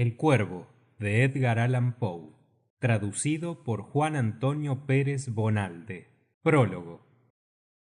El cuervo, de Edgar Allan Poe. Traducido por Juan Antonio Pérez Bonalde. Prólogo.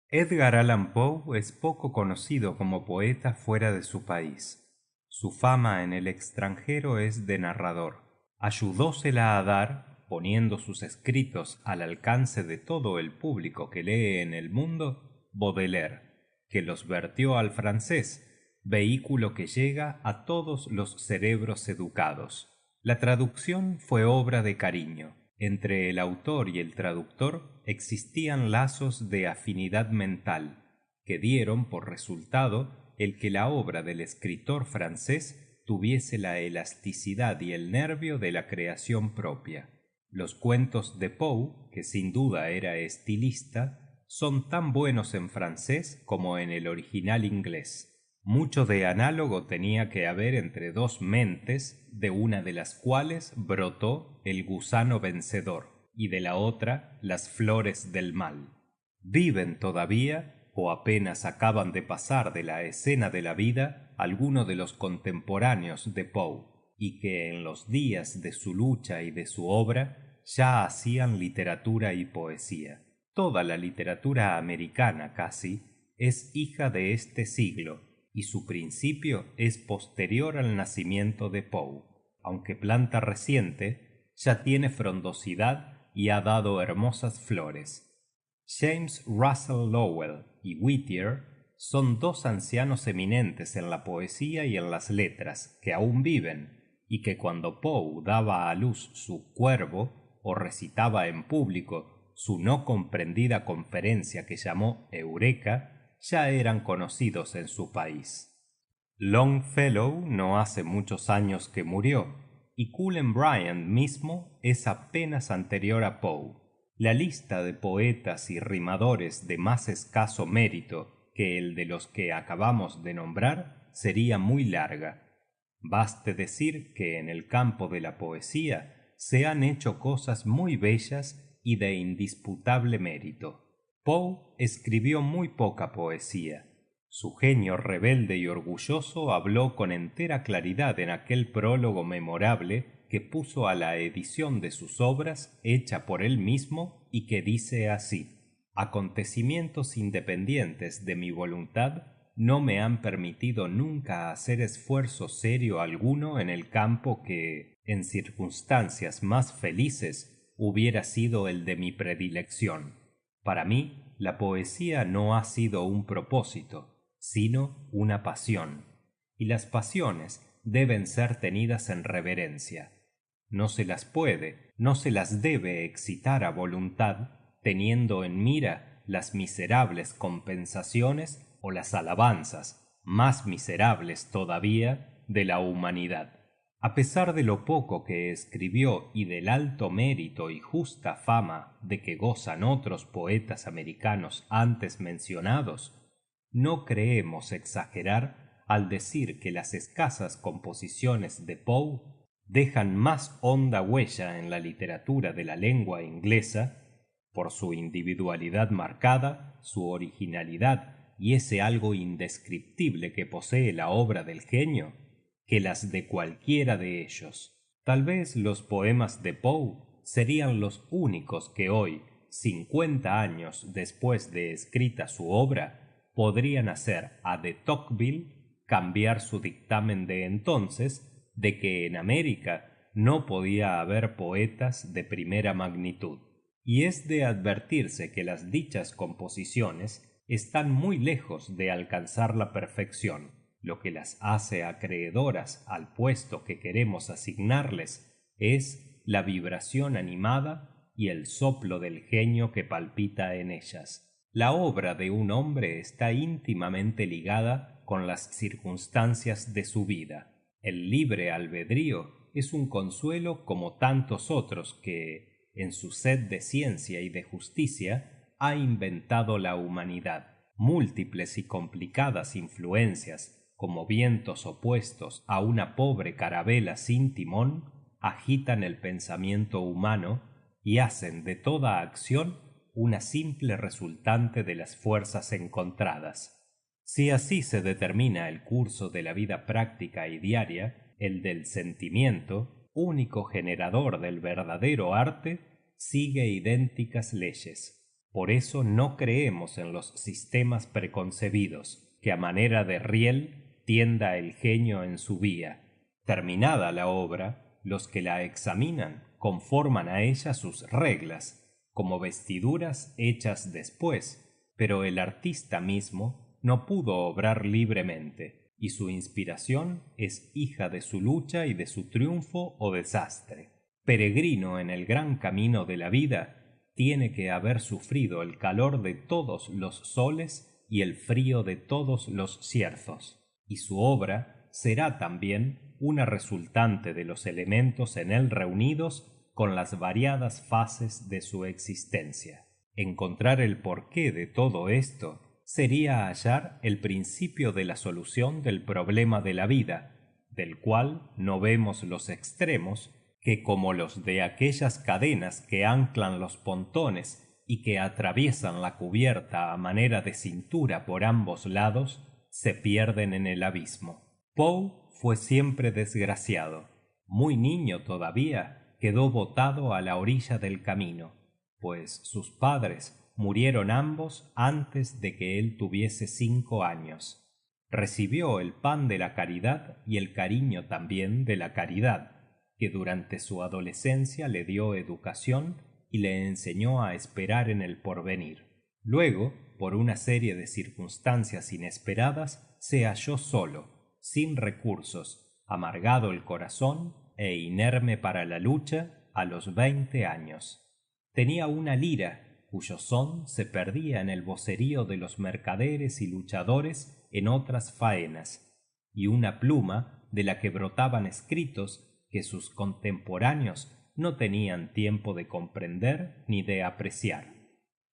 Edgar Allan Poe es poco conocido como poeta fuera de su país. Su fama en el extranjero es de narrador. Ayudósela a dar, poniendo sus escritos al alcance de todo el público que lee en el mundo, Baudelaire, que los vertió al francés, vehículo que llega a todos los cerebros educados. La traducción fue obra de cariño. Entre el autor y el traductor existían lazos de afinidad mental, que dieron por resultado el que la obra del escritor francés tuviese la elasticidad y el nervio de la creación propia. Los cuentos de Poe, que sin duda era estilista, son tan buenos en francés como en el original inglés. Mucho de análogo tenía que haber entre dos mentes, de una de las cuales brotó el gusano vencedor, y de la otra las flores del mal. Viven todavía, o apenas acaban de pasar de la escena de la vida, algunos de los contemporáneos de Poe, y que en los días de su lucha y de su obra ya hacían literatura y poesía. Toda la literatura americana casi es hija de este siglo, y su principio es posterior al nacimiento de Poe, aunque planta reciente, ya tiene frondosidad y ha dado hermosas flores. James Russell Lowell y Whittier son dos ancianos eminentes en la poesía y en las letras, que aún viven, y que cuando Poe daba a luz su Cuervo, o recitaba en público su no comprendida conferencia que llamó Eureka, ya eran conocidos en su país. Longfellow no hace muchos años que murió, y Cullen Bryant mismo es apenas anterior a Poe. La lista de poetas y rimadores de más escaso mérito que el de los que acabamos de nombrar sería muy larga. Baste decir que en el campo de la poesía se han hecho cosas muy bellas y de indisputable mérito. Poe escribió muy poca poesía. Su genio rebelde y orgulloso habló con entera claridad en aquel prólogo memorable que puso a la edición de sus obras hecha por él mismo y que dice así: acontecimientos independientes de mi voluntad no me han permitido nunca hacer esfuerzo serio alguno en el campo que, en circunstancias más felices, hubiera sido el de mi predilección. Para mí, la poesía no ha sido un propósito, sino una pasión, y las pasiones deben ser tenidas en reverencia. No se las puede, no se las debe excitar a voluntad, teniendo en mira las miserables compensaciones o las alabanzas, más miserables todavía, de la humanidad. A pesar de lo poco que escribió y del alto mérito y justa fama de que gozan otros poetas americanos antes mencionados, no creemos exagerar al decir que las escasas composiciones de Poe dejan más honda huella en la literatura de la lengua inglesa, por su individualidad marcada, su originalidad y ese algo indescriptible que posee la obra del genio, que las de cualquiera de ellos. Tal vez los poemas de Poe serían los únicos que hoy, 50 años después de escrita su obra, podrían hacer a de Tocqueville cambiar su dictamen de entonces de que en América no podía haber poetas de primera magnitud. Y es de advertirse que las dichas composiciones están muy lejos de alcanzar la perfección. Lo que las hace acreedoras al puesto que queremos asignarles es la vibración animada y el soplo del genio que palpita en ellas. La obra de un hombre está íntimamente ligada con las circunstancias de su vida. El libre albedrío es un consuelo como tantos otros que, en su sed de ciencia y de justicia, ha inventado la humanidad. Múltiples y complicadas influencias, como vientos opuestos a una pobre carabela sin timón, agitan el pensamiento humano y hacen de toda acción una simple resultante de las fuerzas encontradas. Si así se determina el curso de la vida práctica y diaria, El del sentimiento, único generador del verdadero arte, sigue idénticas leyes. Por eso no creemos en los sistemas preconcebidos, que a manera de riel tienda el genio en su vía. Terminada la obra, los que la examinan conforman a ella sus reglas, como vestiduras hechas después, pero el artista mismo no pudo obrar libremente, y su inspiración es hija de su lucha y de su triunfo o desastre. Peregrino en el gran camino de la vida, tiene que haber sufrido el calor de todos los soles y el frío de todos los cierzos, y su obra será también una resultante de los elementos en él reunidos con las variadas fases de su existencia. Encontrar el porqué de todo esto sería hallar el principio de la solución del problema de la vida, del cual no vemos los extremos, que como los de aquellas cadenas que anclan los pontones y que atraviesan la cubierta a manera de cintura por ambos lados, se pierden en el abismo. Poe fue siempre desgraciado. Muy niño todavía, quedó botado a la orilla del camino, pues sus padres murieron ambos antes de que él tuviese 5 años. Recibió el pan de la caridad y el cariño también de la caridad, que durante su adolescencia le dio educación y le enseñó a esperar en el porvenir. Luego, por una serie de circunstancias inesperadas, se halló solo, sin recursos, amargado el corazón e inerme para la lucha a los 20 años. Tenía una lira, cuyo son se perdía en el vocerío de los mercaderes y luchadores en otras faenas, y una pluma de la que brotaban escritos que sus contemporáneos no tenían tiempo de comprender ni de apreciar.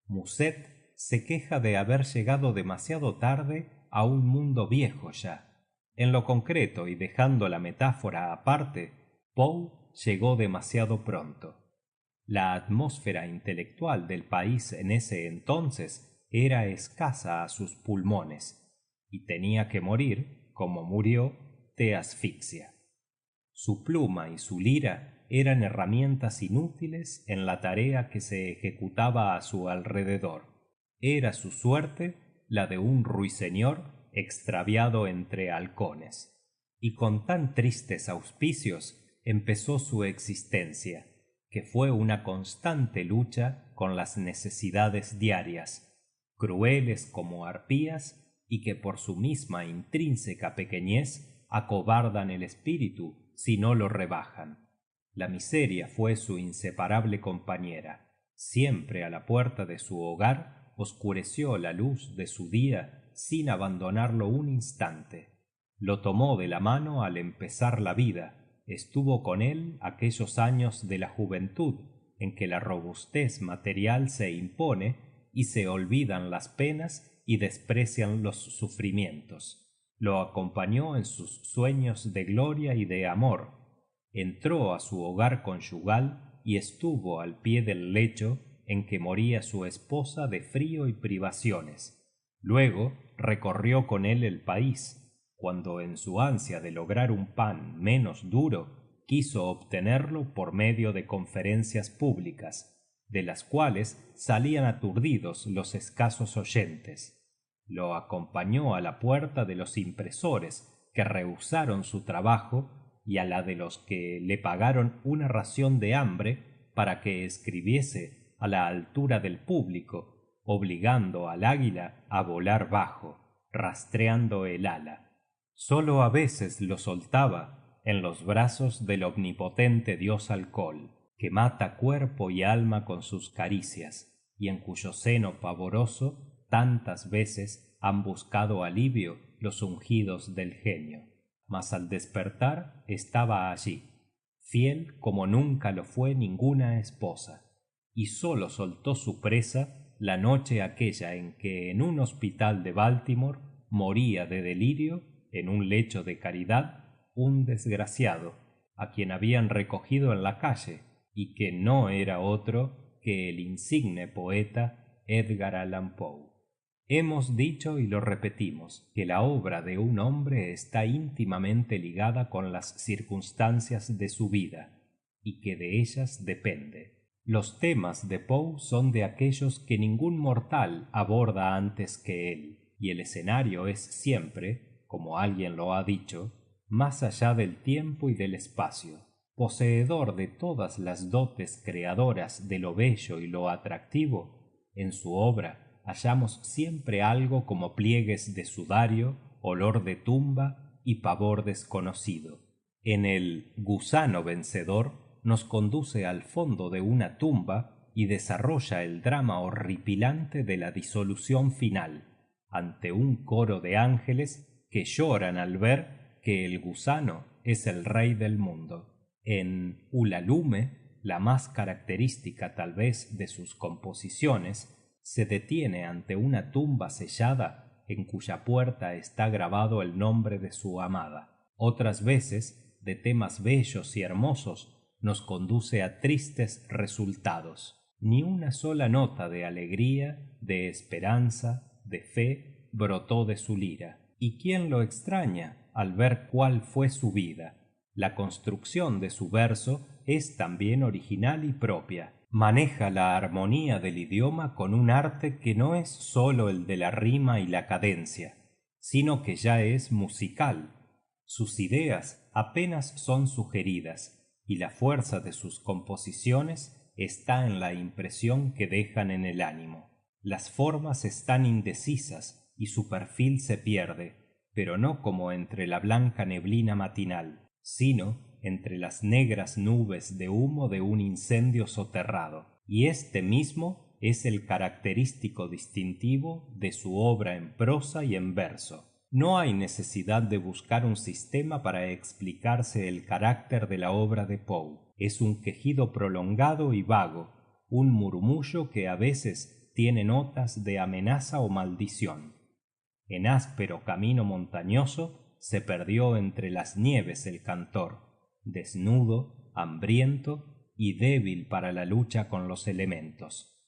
Musset se queja de haber llegado demasiado tarde a un mundo viejo ya. En lo concreto y dejando la metáfora aparte, Poe llegó demasiado pronto. La atmósfera intelectual del país en ese entonces era escasa a sus pulmones, y tenía que morir, como murió, de asfixia. Su pluma y su lira eran herramientas inútiles en la tarea que se ejecutaba a su alrededor. Era su suerte la de un ruiseñor extraviado entre halcones. Y con tan tristes auspicios empezó su existencia, que fue una constante lucha con las necesidades diarias, crueles como arpías y que por su misma intrínseca pequeñez acobardan el espíritu si no lo rebajan. La miseria fue su inseparable compañera. Siempre a la puerta de su hogar oscureció la luz de su día sin abandonarlo un instante. Lo tomó de la mano al empezar la vida, estuvo con él aquellos años de la juventud en que la robustez material se impone y se olvidan las penas y desprecian los sufrimientos. Lo acompañó en sus sueños de gloria y de amor. Entró a su hogar conyugal y estuvo al pie del lecho en que moría su esposa de frío y privaciones. Luego recorrió con él el país, cuando en su ansia de lograr un pan menos duro quiso obtenerlo por medio de conferencias públicas, de las cuales salían aturdidos los escasos oyentes. Lo acompañó a la puerta de los impresores que rehusaron su trabajo y a la de los que le pagaron una ración de hambre para que escribiese a la altura del público, obligando al águila a volar bajo, rastreando el ala. Solo a veces lo soltaba en los brazos del omnipotente dios alcohol, que mata cuerpo y alma con sus caricias, y en cuyo seno pavoroso tantas veces han buscado alivio los ungidos del genio. Mas al despertar estaba allí, fiel como nunca lo fue ninguna esposa, y solo soltó su presa la noche aquella en que en un hospital de Baltimore moría de delirio en un lecho de caridad un desgraciado, a quien habían recogido en la calle, y que no era otro que el insigne poeta Edgar Allan Poe. Hemos dicho y lo repetimos que la obra de un hombre está íntimamente ligada con las circunstancias de su vida, y que de ellas depende. Los temas de Poe son de aquellos que ningún mortal aborda antes que él, y el escenario es siempre, como alguien lo ha dicho, más allá del tiempo y del espacio. Poseedor de todas las dotes creadoras de lo bello y lo atractivo, en su obra hallamos siempre algo como pliegues de sudario, olor de tumba y pavor desconocido. En el Gusano Vencedor nos conduce al fondo de una tumba y desarrolla el drama horripilante de la disolución final, ante un coro de ángeles que lloran al ver que el gusano es el rey del mundo. En Ulalume, la más característica tal vez de sus composiciones, se detiene ante una tumba sellada en cuya puerta está grabado el nombre de su amada. Otras veces, de temas bellos y hermosos, nos conduce a tristes resultados. Ni una sola nota de alegría, de esperanza, de fe brotó de su lira. ¿Y quién lo extraña al ver cuál fue su vida? La construcción de su verso es también original y propia. Maneja la armonía del idioma con un arte que no es sólo el de la rima y la cadencia, sino que ya es musical. Sus ideas apenas son sugeridas, y la fuerza de sus composiciones está en la impresión que dejan en el ánimo. Las formas están indecisas y su perfil se pierde, pero no como entre la blanca neblina matinal, sino entre las negras nubes de humo de un incendio soterrado. Y este mismo es el característico distintivo de su obra en prosa y en verso. No hay necesidad de buscar un sistema para explicarse el carácter de la obra de Poe. Es un quejido prolongado y vago, un murmullo que a veces tiene notas de amenaza o maldición. En áspero camino montañoso se perdió entre las nieves el cantor, desnudo, hambriento y débil para la lucha con los elementos.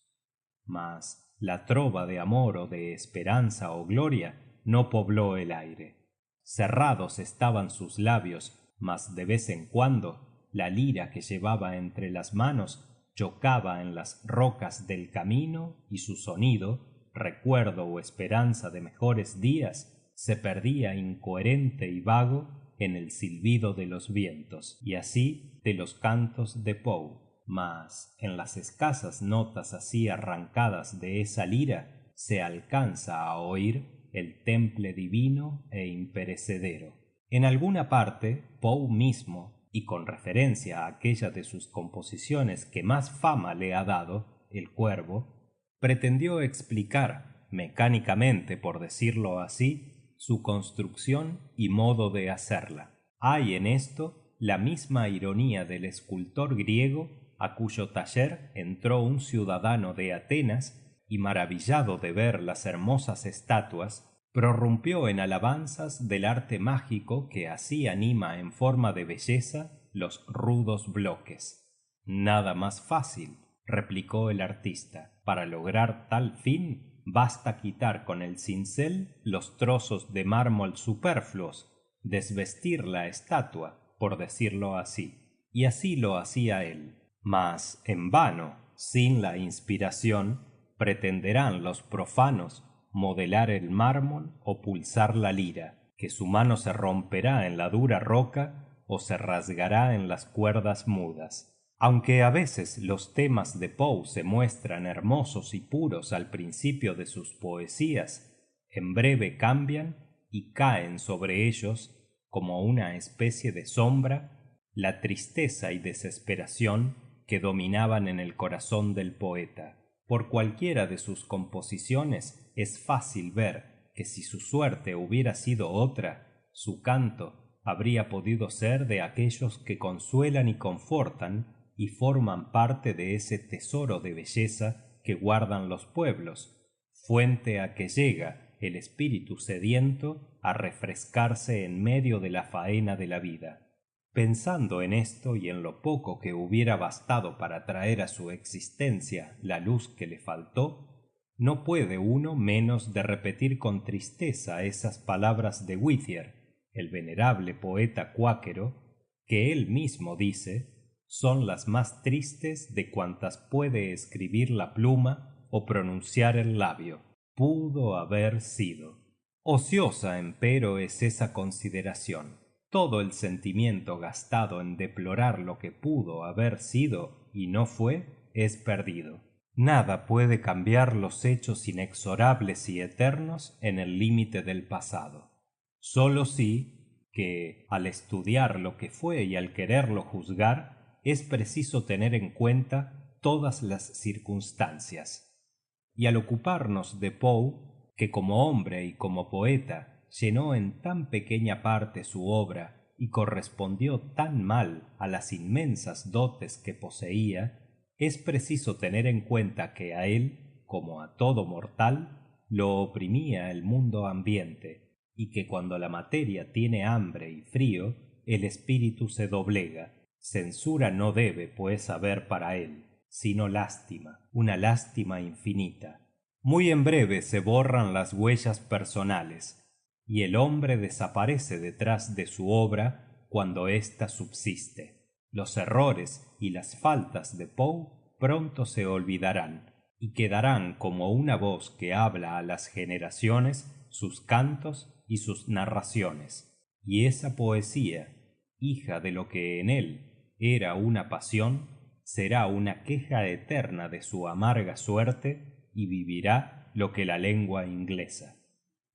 Mas la trova de amor o de esperanza o gloria no pobló el aire. Cerrados estaban sus labios, mas de vez en cuando la lira que llevaba entre las manos chocaba en las rocas del camino y su sonido, recuerdo o esperanza de mejores días, se perdía incoherente y vago en el silbido de los vientos, y así de los cantos de Poe. Mas en las escasas notas así arrancadas de esa lira se alcanza a oír el temple divino e imperecedero. En alguna parte, Poe mismo, y con referencia a aquella de sus composiciones que más fama le ha dado, El Cuervo, pretendió explicar, mecánicamente por decirlo así, su construcción y modo de hacerla. Hay en esto la misma ironía del escultor griego a cuyo taller entró un ciudadano de Atenas y, maravillado de ver las hermosas estatuas, prorrumpió en alabanzas del arte mágico que así anima en forma de belleza los rudos bloques. Nada más fácil, replicó el artista. Para lograr tal fin basta quitar con el cincel los trozos de mármol superfluos, desvestir la estatua, por decirlo así. Y así lo hacía él. Mas en vano, sin la inspiración, pretenderán los profanos modelar el mármol o pulsar la lira, que su mano se romperá en la dura roca o se rasgará en las cuerdas mudas. Aunque a veces los temas de Poe se muestran hermosos y puros al principio de sus poesías, en breve cambian y caen sobre ellos, como una especie de sombra, la tristeza y desesperación que dominaban en el corazón del poeta. Por cualquiera de sus composiciones es fácil ver que si su suerte hubiera sido otra, su canto habría podido ser de aquellos que consuelan y confortan y forman parte de ese tesoro de belleza que guardan los pueblos, fuente a que llega el espíritu sediento a refrescarse en medio de la faena de la vida. Pensando en esto y en lo poco que hubiera bastado para traer a su existencia la luz que le faltó, No puede uno menos de repetir con tristeza esas palabras de Whittier, el venerable poeta cuáquero, que él mismo dice son las más tristes de cuantas puede escribir la pluma o pronunciar el labio. Pudo haber sido. Ociosa, empero, es esa consideración. Todo el sentimiento gastado en deplorar lo que pudo haber sido y no fue, es perdido. Nada puede cambiar los hechos inexorables y eternos en el límite del pasado. Sólo sí que, al estudiar lo que fue y al quererlo juzgar, es preciso tener en cuenta todas las circunstancias. Y al ocuparnos de Poe, que como hombre y como poeta llenó en tan pequeña parte su obra y correspondió tan mal a las inmensas dotes que poseía, es preciso tener en cuenta que a él, como a todo mortal, lo oprimía el mundo ambiente, y que cuando la materia tiene hambre y frío, el espíritu se doblega. Censura no debe, pues, haber para él, sino lástima, una lástima infinita. Muy en breve se borran las huellas personales, y el hombre desaparece detrás de su obra cuando ésta subsiste. Los errores y las faltas de Poe pronto se olvidarán, y quedarán como una voz que habla a las generaciones sus cantos y sus narraciones. Y esa poesía, hija de lo que en él era una pasión, será una queja eterna de su amarga suerte y vivirá lo que la lengua inglesa.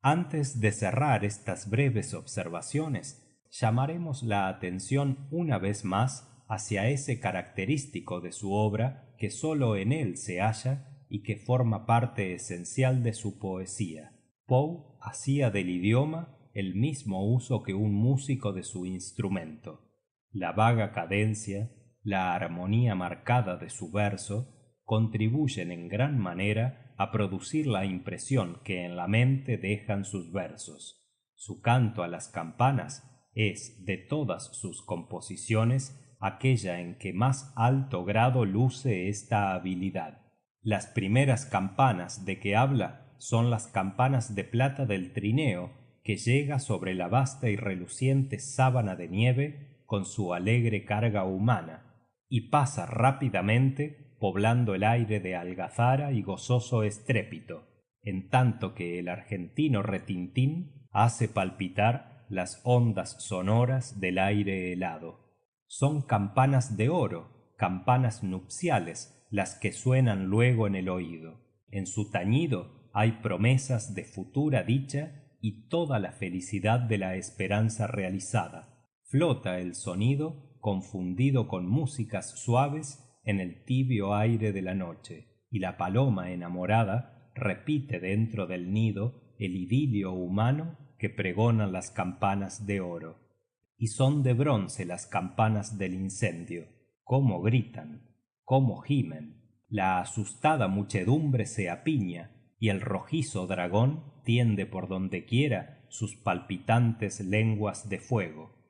Antes de cerrar estas breves observaciones, llamaremos la atención una vez más hacia ese característico de su obra que sólo en él se halla y que forma parte esencial de su poesía. Poe hacía del idioma el mismo uso que un músico de su instrumento. La vaga cadencia, la armonía marcada de su verso contribuyen en gran manera a producir la impresión que en la mente dejan sus versos. Su canto a las campanas es, de todas sus composiciones, aquella en que más alto grado luce esta habilidad. Las primeras campanas de que habla son las campanas de plata del trineo que llega sobre la vasta y reluciente sábana de nieve con su alegre carga humana y pasa rápidamente poblando el aire de algazara y gozoso estrépito, en tanto que el argentino retintín hace palpitar las ondas sonoras del aire helado. Son campanas de oro, campanas nupciales, las que suenan luego en el oído. En su tañido hay promesas de futura dicha y toda la felicidad de la esperanza realizada. Flota el sonido confundido con músicas suaves en el tibio aire de la noche, y la paloma enamorada repite dentro del nido el idilio humano que pregonan las campanas de oro. Y son de bronce las campanas del incendio. Cómo gritan, cómo gimen. La asustada muchedumbre se apiña, y el rojizo dragón tiende por donde quiera sus palpitantes lenguas de fuego.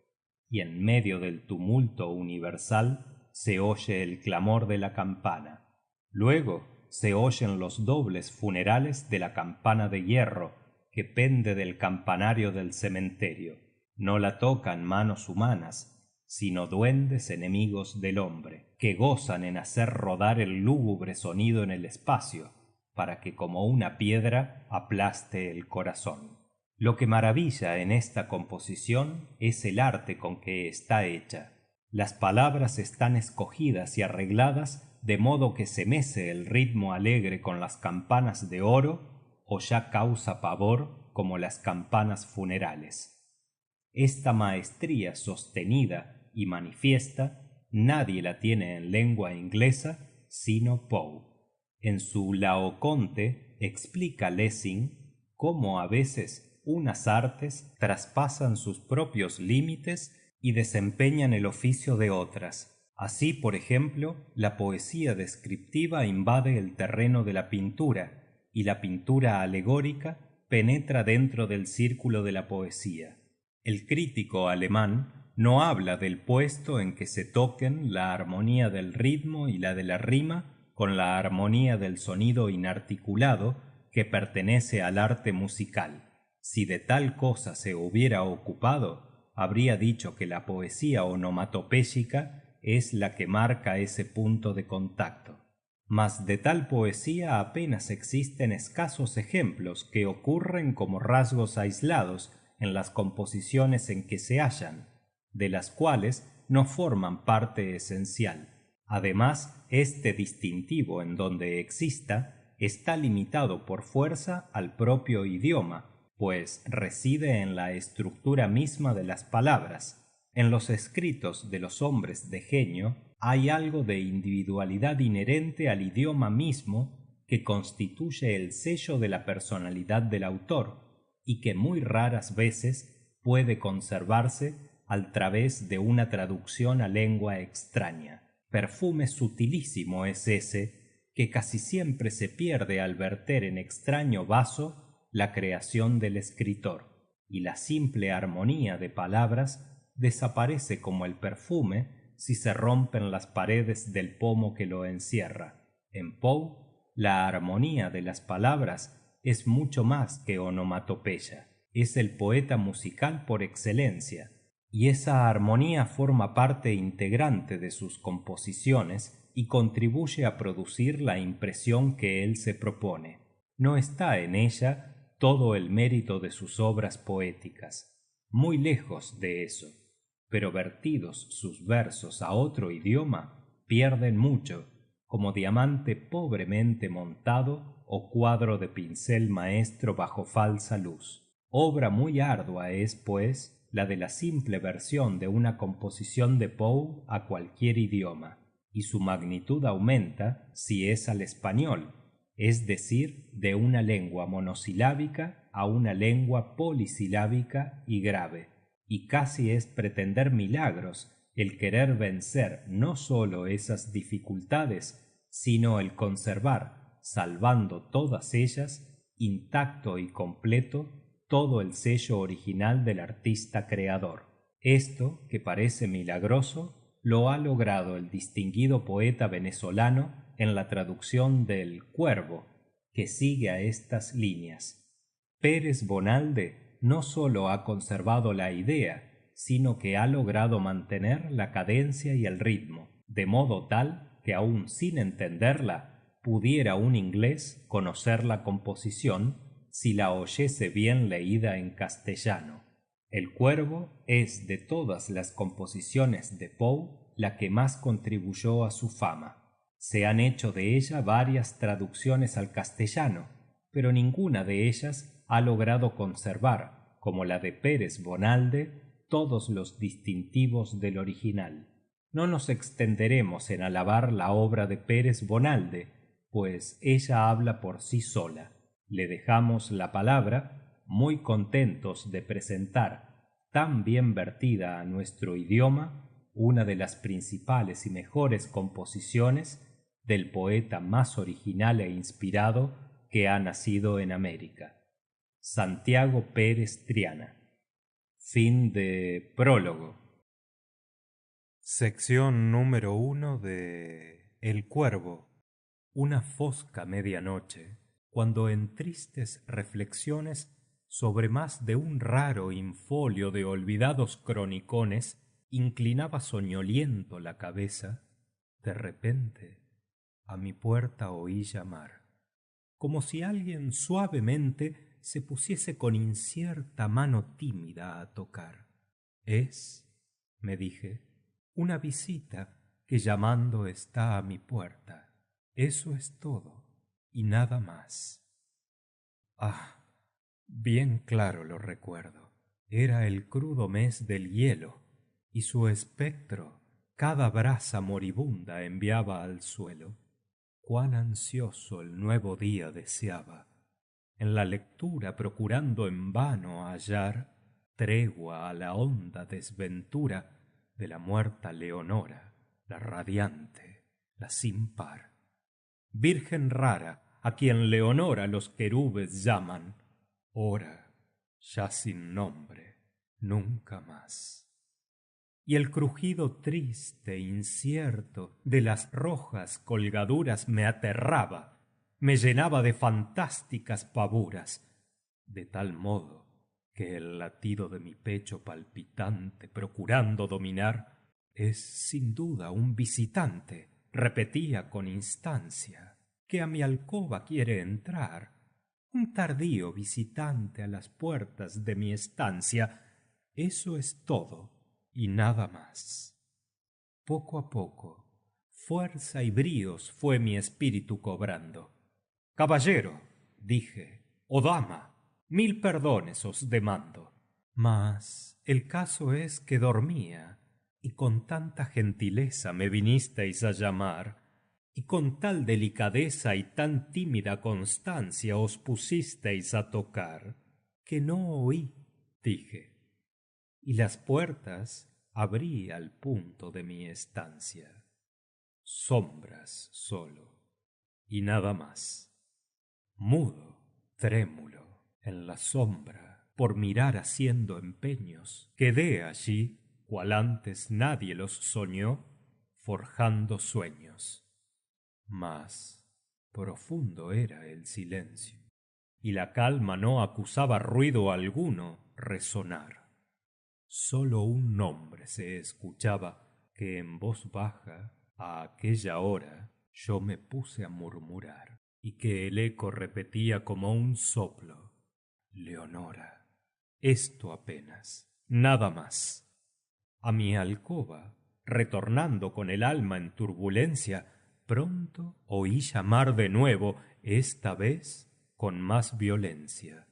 Y en medio del tumulto universal se oye el clamor de la campana. Luego se oyen los dobles funerales de la campana de hierro que pende del campanario del cementerio. No la tocan manos humanas, sino duendes enemigos del hombre, que gozan en hacer rodar el lúgubre sonido en el espacio, para que como una piedra aplaste el corazón. Lo que maravilla en esta composición es el arte con que está hecha. Las palabras están escogidas y arregladas de modo que se mece el ritmo alegre con las campanas de oro o ya causa pavor como las campanas funerales. Esta maestría sostenida y manifiesta nadie la tiene en lengua inglesa sino Poe. En su Laoconte explica Lessing cómo a veces unas artes traspasan sus propios límites y desempeñan el oficio de otras. Así, por ejemplo, la poesía descriptiva invade el terreno de la pintura, y la pintura alegórica penetra dentro del círculo de la poesía. El crítico alemán no habla del puesto en que se toquen la armonía del ritmo y la de la rima con la armonía del sonido inarticulado que pertenece al arte musical. Si de tal cosa se hubiera ocupado, habría dicho que la poesía onomatopéyica es la que marca ese punto de contacto. Mas de tal poesía apenas existen escasos ejemplos que ocurren como rasgos aislados en las composiciones en que se hallan, de las cuales no forman parte esencial. Además, este distintivo, en donde exista, está limitado por fuerza al propio idioma, pues reside en la estructura misma de las palabras. En los escritos de los hombres de genio hay algo de individualidad inherente al idioma mismo que constituye el sello de la personalidad del autor, y que muy raras veces puede conservarse al través de una traducción a lengua extraña. Perfume sutilísimo es ese que casi siempre se pierde al verter en extraño vaso la creación del escritor, y la simple armonía de palabras desaparece como el perfume si se rompen las paredes del pomo que lo encierra. En Poe, la armonía de las palabras es mucho más que onomatopeya. Es el poeta musical por excelencia, y esa armonía forma parte integrante de sus composiciones y contribuye a producir la impresión que él se propone. No está en ella todo el mérito de sus obras poéticas, muy lejos de eso, pero vertidos sus versos a otro idioma, pierden mucho, como diamante pobremente montado o cuadro de pincel maestro bajo falsa luz. Obra muy ardua es, pues, la de la simple versión de una composición de Poe a cualquier idioma, y su magnitud aumenta si es al español, es decir, de una lengua monosilábica a una lengua polisilábica y grave, y casi es pretender milagros el querer vencer no sólo esas dificultades, sino el conservar, salvando todas ellas, intacto y completo, todo el sello original del artista creador. Esto, que parece milagroso, lo ha logrado el distinguido poeta venezolano en la traducción del Cuervo, que sigue a estas líneas. Pérez Bonalde no sólo ha conservado la idea, sino que ha logrado mantener la cadencia y el ritmo, de modo tal que aun sin entenderla, pudiera un inglés conocer la composición si la oyese bien leída en castellano. El Cuervo es de todas las composiciones de Poe la que más contribuyó a su fama. Se han hecho de ella varias traducciones al castellano, pero ninguna de ellas ha logrado conservar, como la de Pérez Bonalde, todos los distintivos del original. No nos extenderemos en alabar la obra de Pérez Bonalde, pues ella habla por sí sola. Le dejamos la palabra, muy contentos de presentar tan bien vertida a nuestro idioma una de las principales y mejores composiciones del poeta más original e inspirado que ha nacido en América. Santiago Pérez Triana. Fin de prólogo. Sección número 1 de El Cuervo. Una fosca medianoche, cuando en tristes reflexiones sobre más de un raro infolio de olvidados cronicones inclinaba soñoliento la cabeza, de repente a mi puerta oí llamar, como si alguien suavemente se pusiese con incierta mano tímida a tocar. Es, me dije, una visita que llamando está a mi puerta. Eso es todo, y nada más. Ah, bien claro lo recuerdo. Era el crudo mes del hielo, y su espectro cada brasa moribunda enviaba al suelo. Cuán ansioso el nuevo día deseaba, en la lectura procurando en vano hallar tregua a la honda desventura de la muerta Leonora, la radiante, la sin par. Virgen rara, a quien Leonora los querubes llaman, ora, ya sin nombre, nunca más. Y el crujido triste, incierto, de las rojas colgaduras me aterraba, me llenaba de fantásticas pavuras, de tal modo que el latido de mi pecho palpitante procurando dominar es sin duda un visitante, repetía con instancia, que a mi alcoba quiere entrar, un tardío visitante a las puertas de mi estancia. Eso es todo y nada más. Poco a poco, fuerza y bríos fue mi espíritu cobrando. Caballero, dije, o dama, 1000 perdones os demando. Mas el caso es que dormía, y con tanta gentileza me vinisteis a llamar, y con tal delicadeza y tan tímida constancia os pusisteis a tocar, que no oí, dije, y las puertas abrí al punto de mi estancia. Sombras solo, y nada más. Mudo, trémulo, en la sombra, por mirar haciendo empeños, quedé allí, cual antes nadie los soñó, forjando sueños. Mas profundo era el silencio, y la calma no acusaba ruido alguno resonar. Sólo un nombre se escuchaba que en voz baja, a aquella hora, yo me puse a murmurar, y que el eco repetía como un soplo: Leonora. Esto apenas, nada más. A mi alcoba, retornando con el alma en turbulencia, pronto oí llamar de nuevo, esta vez con más violencia.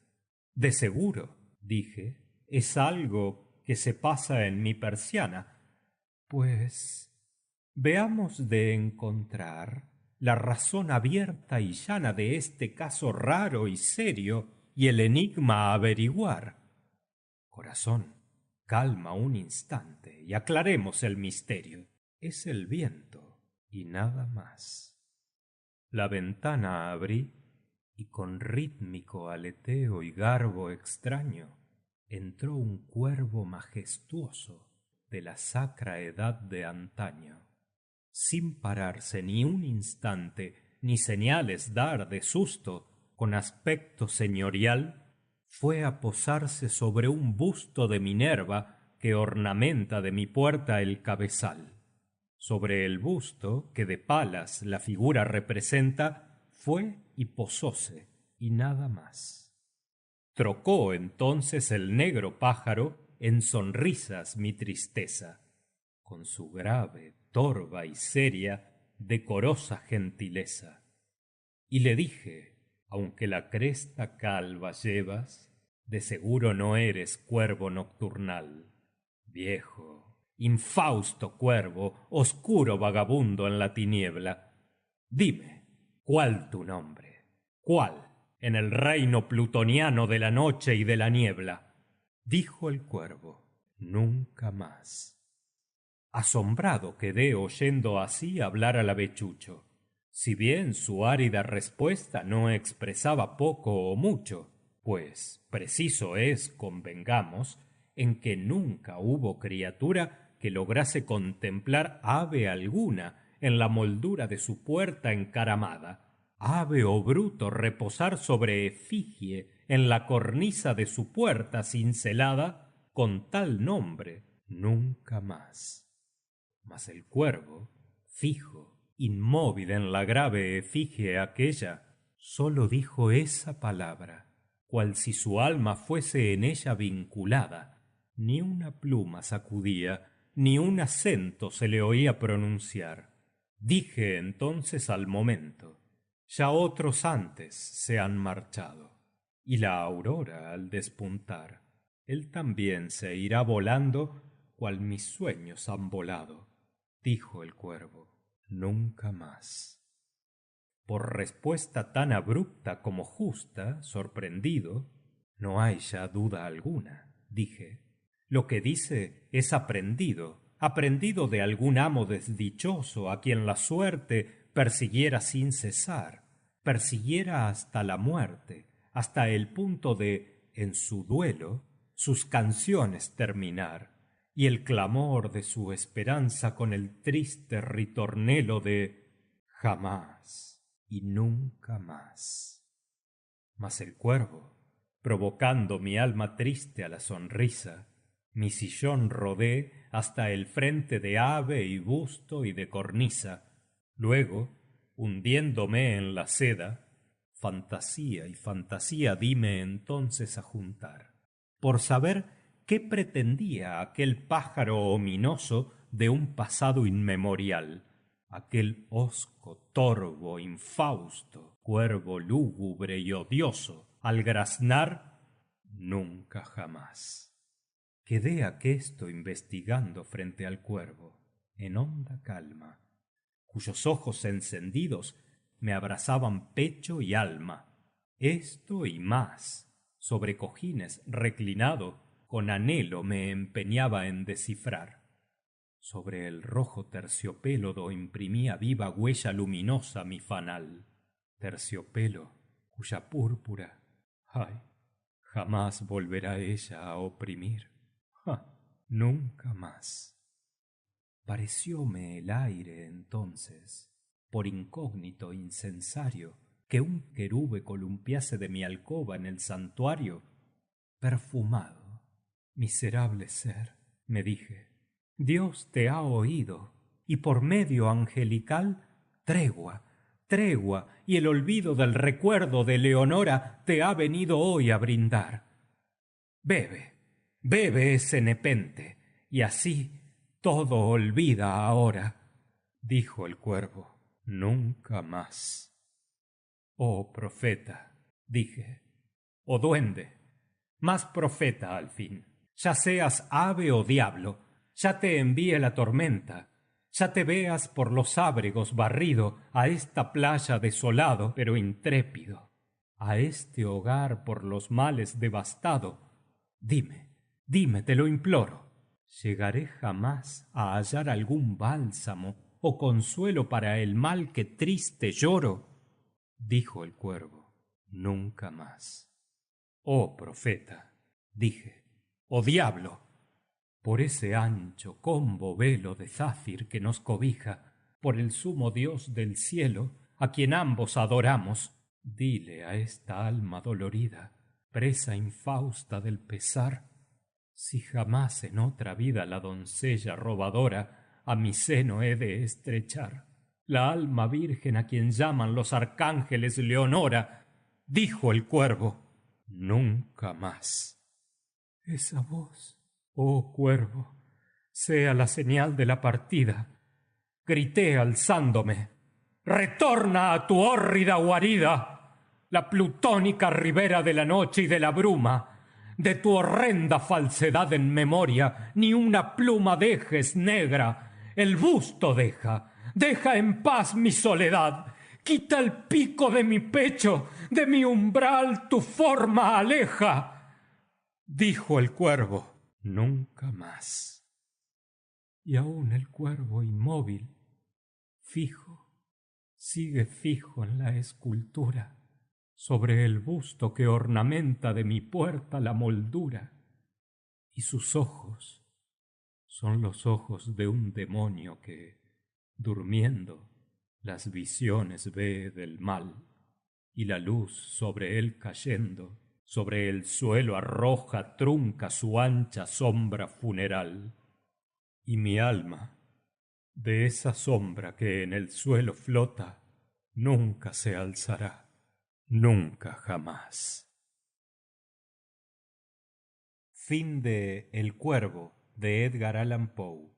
De seguro, dije, es algo que se pasa en mi persiana. Pues veamos de encontrar la razón abierta y llana de este caso raro y serio, y el enigma averiguar. Corazón, calma un instante y aclaremos el misterio. Es el viento y nada más. La ventana abrí y con rítmico aleteo y garbo extraño entró un cuervo majestuoso de la sacra edad de antaño. Sin pararse ni un instante ni señales dar de susto, con aspecto señorial fue a posarse sobre un busto de Minerva que ornamenta de mi puerta el cabezal. Sobre el busto, que de Palas la figura representa, fue y posóse, y nada más. Trocó entonces el negro pájaro en sonrisas mi tristeza, con su grave, torva y seria, decorosa gentileza. Y le dije, aunque la cresta calva llevas, de seguro no eres cuervo nocturnal. Viejo, infausto cuervo, oscuro vagabundo en la tiniebla, dime, ¿cuál tu nombre? ¿Cuál en el reino plutoniano de la noche y de la niebla? Dijo el cuervo, nunca más. Asombrado quedé oyendo así hablar al avechucho, si bien su árida respuesta no expresaba poco o mucho, pues preciso es, convengamos, en que nunca hubo criatura que lograse contemplar ave alguna en la moldura de su puerta encaramada, ave o bruto reposar sobre efigie en la cornisa de su puerta cincelada con tal nombre nunca más. Mas el cuervo, fijo, inmóvil en la grave efigie aquella, sólo dijo esa palabra, cual si su alma fuese en ella vinculada. Ni una pluma sacudía, ni un acento se le oía pronunciar. Dije entonces al momento, ya otros antes se han marchado, y la aurora al despuntar, él también se irá volando cual mis sueños han volado. Dijo el cuervo, nunca más. Por respuesta tan abrupta como justa, sorprendido, no hay ya duda alguna, dije. Lo que dice es aprendido, aprendido de algún amo desdichoso a quien la suerte persiguiera sin cesar, persiguiera hasta la muerte, hasta el punto de, en su duelo, sus canciones terminar, y el clamor de su esperanza con el triste ritornelo de jamás, y nunca más. Mas el cuervo, provocando mi alma triste a la sonrisa, mi sillón rodé hasta el frente de ave y busto y de cornisa. Luego, hundiéndome en la seda, fantasía y fantasía dime entonces a juntar, por saber qué pretendía aquel pájaro ominoso de un pasado inmemorial, aquel hosco, torvo, infausto, cuervo lúgubre y odioso, al graznar nunca jamás. Quedé aquesto investigando frente al cuervo, en honda calma, cuyos ojos encendidos me abrasaban pecho y alma. Esto y más, sobre cojines reclinado, con anhelo me empeñaba en descifrar. Sobre el rojo terciopelo do imprimía viva huella luminosa mi fanal. Terciopelo cuya púrpura, ay, jamás volverá ella a oprimir. Nunca más. Parecióme el aire entonces, por incógnito incensario, que un querube columpiase de mi alcoba en el santuario, perfumado. Miserable ser, me dije, Dios te ha oído, y por medio angelical, tregua, tregua, y el olvido del recuerdo de Leonora te ha venido hoy a brindar. Bebe, bebe ese nepente, y así todo olvida ahora, dijo el cuervo. Nunca más. Oh profeta, dije, o duende, más profeta al fin. Ya seas ave o diablo, ya te envíe la tormenta, ya te veas por los ábregos barrido a esta playa desolado pero intrépido, a este hogar por los males devastado. Dime, dime, te lo imploro, ¿llegaré jamás a hallar algún bálsamo o consuelo para el mal que triste lloro? Dijo el cuervo, nunca más. Oh profeta, dije, oh diablo, por ese ancho combo velo de zafir que nos cobija, por el sumo Dios del cielo, a quien ambos adoramos, dile a esta alma dolorida, presa infausta del pesar, si jamás en otra vida la doncella robadora a mi seno he de estrechar, la alma virgen a quien llaman los arcángeles Leonora. Dijo el cuervo, nunca más. Esa voz, oh cuervo, sea la señal de la partida. Grité alzándome, retorna a tu hórrida guarida, la plutónica ribera de la noche y de la bruma. De tu horrenda falsedad en memoria ni una pluma dejes, negra. El busto deja, deja en paz mi soledad. Quita el pico de mi pecho, de mi umbral tu forma aleja. Dijo el cuervo, nunca más. Y aún el cuervo inmóvil, fijo, sigue fijo en la escultura, sobre el busto que ornamenta de mi puerta la moldura, y sus ojos son los ojos de un demonio que, durmiendo, las visiones ve del mal, y la luz sobre él cayendo, sobre el suelo arroja trunca su ancha sombra funeral. Y mi alma, de esa sombra que en el suelo flota, nunca se alzará. Nunca jamás. Fin de El Cuervo de Edgar Allan Poe.